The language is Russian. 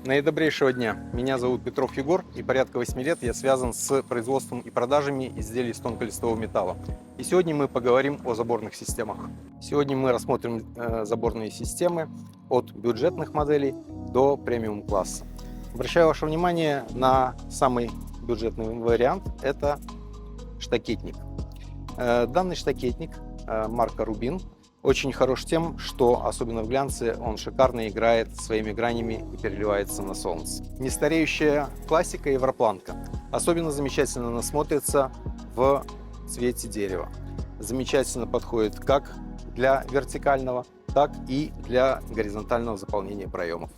Наидобрейшего дня! Меня зовут Петров Егор, и порядка 8 лет я связан с производством и продажами изделий из тонколистового металла. И сегодня мы поговорим о заборных системах. Сегодня мы рассмотрим заборные системы от бюджетных моделей до премиум-класса. Обращаю ваше внимание на самый бюджетный вариант – это штакетник. Данный штакетник марка Rubin очень хорош тем, что, особенно в глянце, он шикарно играет своими гранями и переливается на солнце. Нестареющая классика европланка. Особенно замечательно она смотрится в цвете дерева. Замечательно подходит как для вертикального, так и для горизонтального заполнения проемов.